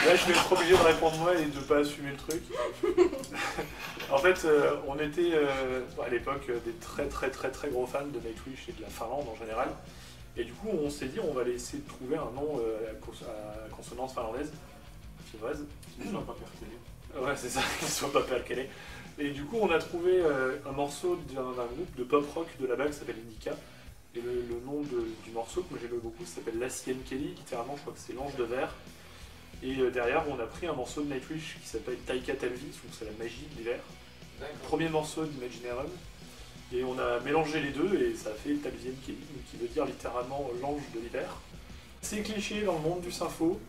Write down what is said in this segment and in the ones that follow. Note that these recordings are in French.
Là, je vais être obligé de répondre moi et de ne pas assumer le truc. En fait, on était à l'époque des très gros fans de Nightwish et de la Finlande en général. Et du coup, on s'est dit, on va essayer de trouver un nom à consonance finlandaise, finnoise. Qui ne soit pas percélé. Ouais, c'est ça, qui ne soit pas percalé. Et du coup, on a trouvé un morceau d'un groupe de pop rock de là-bas qui s'appelle Indica. Et le nom du morceau que moi j'aime beaucoup s'appelle Lassien Kelly, littéralement, je crois que c'est l'ange de verre. Et derrière, on a pris un morceau de Nightwish qui s'appelle Taika Talvis, donc c'est la magie de l'hiver. Premier morceau d'Imaginarium. Et on a mélangé les deux et ça a fait Talvien Kelly, qui veut dire littéralement l'ange de l'hiver. C'est cliché dans le monde du sympho,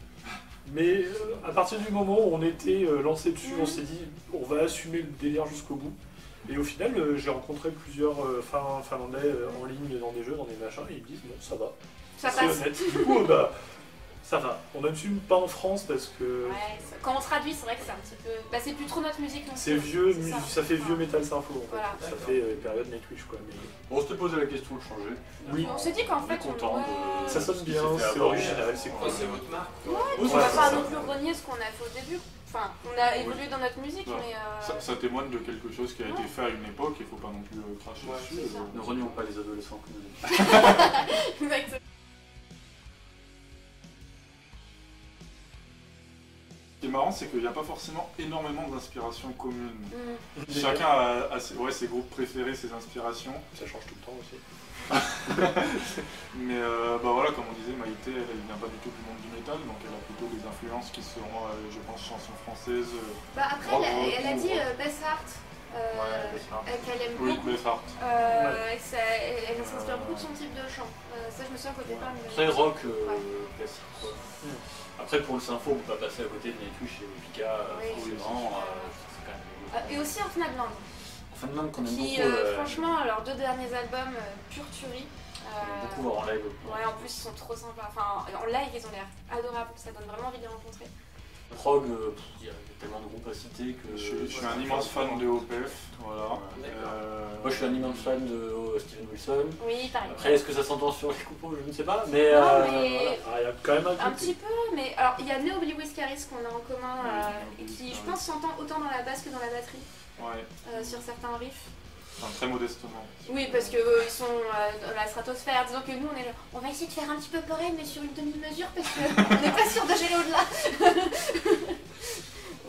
mais à partir du moment où on était lancé dessus, on s'est dit on va assumer le délire jusqu'au bout. Et au final, j'ai rencontré plusieurs Finlandais en ligne dans des jeux, dans des machins, et ils me disent bon, ça va. Ça c'est passe. honnête. Du coup, ça va. On n'assume pas en France parce que. Ouais, quand on traduit, c'est vrai que c'est un petit peu. Bah, c'est plus trop notre musique. C'est vieux, c'est ça fait vieux métal sympho. En fait. Voilà. Ça fait période Nightwish quoi. Mais... On s'était posé la question de changer. Oui. On s'est dit qu'en On fait, est content de. Ça sonne bien, ce qui s'est fait c'est avant. original, c'est cool. C'est votre marque. on va pas non plus renier ce qu'on a fait au début. Enfin, on a évolué dans notre musique, Ouais. mais. Ça témoigne de quelque chose qui a été fait à une époque, il ne faut pas non plus cracher dessus. c'est ça. Ne renions pas les adolescents comme nous. Exactement. Ce qui est marrant, c'est qu'il n'y a pas forcément énormément d'inspirations communes. Mm. Chacun a ses groupes préférés, ses inspirations. Ça change tout le temps aussi. Mais voilà, comme on disait, Maïté, elle vient pas du tout du monde du métal, donc elle a plutôt des influences qui seront, je pense, chansons françaises. Après, elle a dit Beth Hart. Qu'elle aime Oui, beaucoup. Beth Hart. Elle s'inspire beaucoup de son type de chant. Ça, je me souviens qu'au départ, elle me Très rock Ouais. classique. Quoi. Après, pour le sympho, on peut pas passer à côté de Nightwish et Pika, Oui, forcément. C'est quand même... Et aussi en Finlande. En Finlande, qu'on aime Qui, beaucoup. franchement, leurs 2 derniers albums, pure tuerie. On aime beaucoup voir en live. Ouais, en plus, ils sont trop sympas. Enfin, en live, ils ont l'air adorables. Ça donne vraiment envie de les rencontrer. Prog, il y a tellement de groupes à citer que... Je suis un immense fan de OPF, voilà. Moi, je suis un immense fan de Steven Wilson. Oui, pareil. Après, est-ce que ça s'entend sur les coupons? Je ne sais pas, mais... Non, mais... voilà. Ah, il y a quand même un Un côté. petit peu, mais alors il y a Neo Billy Whiskaris qu'on a en commun et qui, je pense, s'entend autant dans la basse que dans la batterie sur certains riffs. Enfin, très modestement. Oui, parce que ils sont dans la stratosphère. Disons que nous, on est là, on va essayer de faire un petit peu pareil, mais sur une demi-mesure parce qu'on n'est pas sûr de gérer au-delà.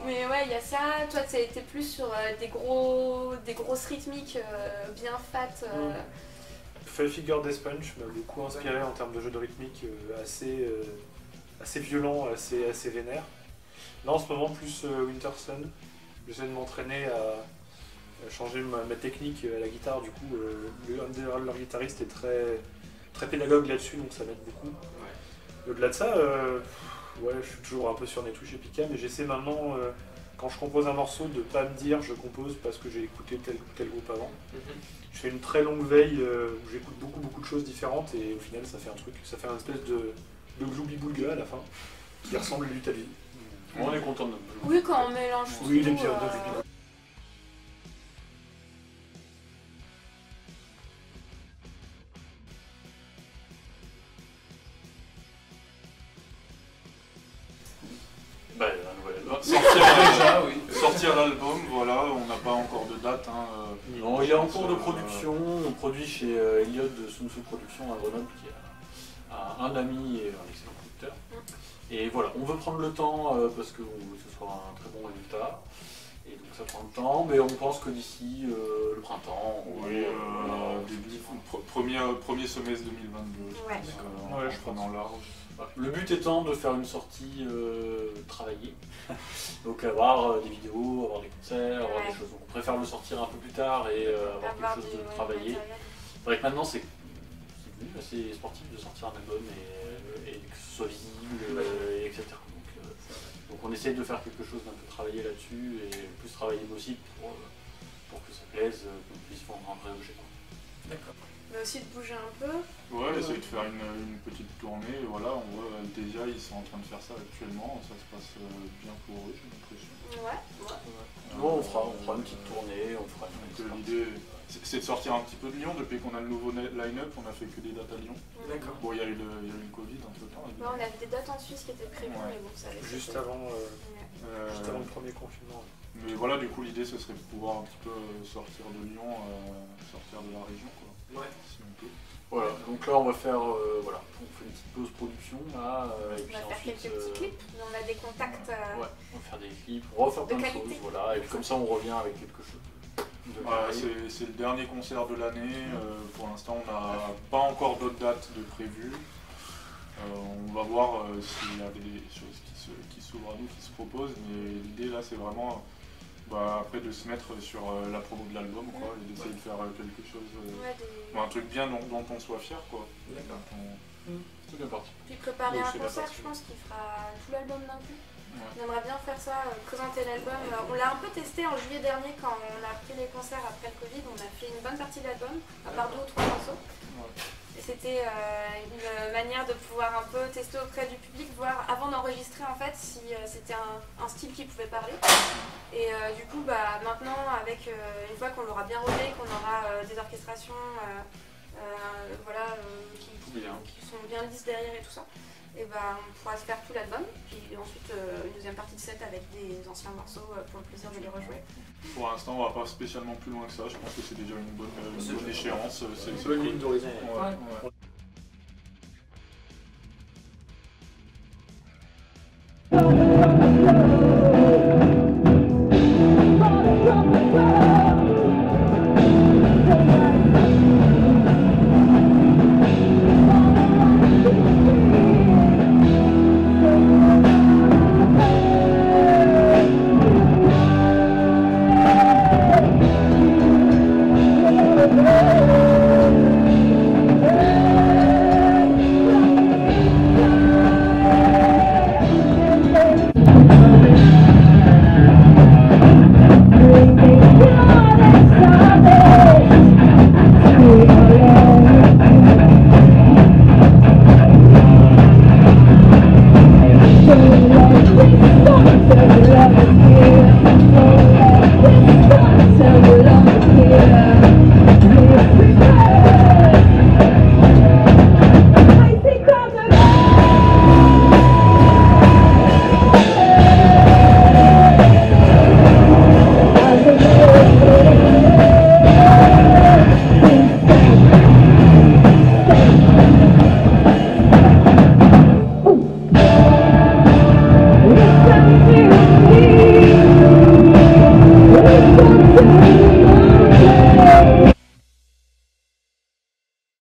Mais ouais, il y a ça. Toi, t'es plus sur des grosses rythmiques bien fat. Five Finger Death Punch m'a beaucoup inspiré en termes de jeu de rythmique assez violent, assez vénère. Là en ce moment plus Winter Sun. J'essaie de m'entraîner à changer ma technique à la guitare, du coup leur guitariste est très pédagogue là-dessus, donc ça m'aide beaucoup. Au-delà de ça, je suis toujours un peu sur Nightwish et Pika, mais j'essaie maintenant, quand je compose un morceau, de pas me dire je compose parce que j'ai écouté tel groupe avant. Je fais une très longue veille où j'écoute beaucoup de choses différentes et au final ça fait un truc, ça fait un espèce de gloubi-boulga à la fin qui ressemble à du Talvi. On est content de notre boulot. Oui, quand on mélange tout. Oui, les pires de gloubi-boulga. Bah, un nouvel album. Sortir l'album, voilà, on n'a pas encore de date. Non, il est en cours de production. On produit chez Elliott de Sun Tzu Productions à Grenoble, qui a un ami et un excellent producteur. Et voilà, on veut prendre le temps parce que ce soit un très bon résultat. Et donc ça prend le temps, mais on pense que d'ici le printemps, premier semestre 2022, Ouais. je pense, en large. Le but étant de faire une sortie travaillée, donc avoir des vidéos, avoir des concerts, avoir des choses. Donc on préfère le sortir un peu plus tard et avoir quelque chose de travaillé. C'est vrai que maintenant c'est devenu assez sportif de sortir un album et que ce soit visible, etc. Donc on essaye de faire quelque chose d'un peu travaillé là-dessus et le plus travaillé possible pour que ça plaise, qu'on puisse vendre un vrai objet. D'accord. Mais aussi de bouger un peu. Ouais, essayer de faire une petite tournée. Et voilà, on voit Altesia, ils sont en train de faire ça actuellement. Ça se passe bien pour eux, j'ai l'impression. Ouais. Nous, on fera une petite tournée, on fera une l'idée, c'est de sortir un petit peu de Lyon. Depuis qu'on a le nouveau line-up, on a fait que des dates à Lyon. D'accord. Bon, il y a eu le Covid entre temps. Ouais, on avait des dates en Suisse qui étaient prévues, mais bon, ça avait juste avant le premier confinement. Mais voilà, du coup, l'idée, ce serait de pouvoir un petit peu sortir de Lyon, sortir de la région, quoi. Ouais. Si on peut. Voilà, donc là on va faire, on fait une petite pause production là, et puis on va faire ensuite, quelques petits clips, on a des contacts. Ouais, on va faire des clips, on va faire plein de choses, voilà, et puis comme ça on revient avec quelque chose. C'est le dernier concert de l'année, pour l'instant on n'a pas encore d'autres dates de prévues. On va voir s'il y a des choses qui s'ouvrent à nous, qui se proposent, mais l'idée là c'est vraiment après de se mettre sur la promo de l'album quoi, et d'essayer de faire quelque chose, un truc bien dont on soit fier quoi. D'accord. C'est bien parti. Puis préparer un concert, je pense qu'il fera tout l'album d'un coup. On aimerait bien faire ça, présenter l'album. On l'a un peu testé en juillet dernier quand on a repris les concerts après le Covid. On a fait une bonne partie de l'album, à part 2 ou 3 morceaux. Et c'était une manière de pouvoir un peu tester auprès du public, voir avant d'enregistrer en fait si c'était un style qui pouvait parler. Et du coup, maintenant, avec une fois qu'on l'aura bien rodé, qu'on aura des orchestrations qui sont bien lisses derrière et tout ça, et on pourra se faire tout l'album, puis ensuite une deuxième partie de set avec des anciens morceaux pour le plaisir de les rejouer. Pour l'instant, on va pas spécialement plus loin que ça. Je pense que c'est déjà une bonne échéance. C'est une bonne ligne d'horizon. Ouais.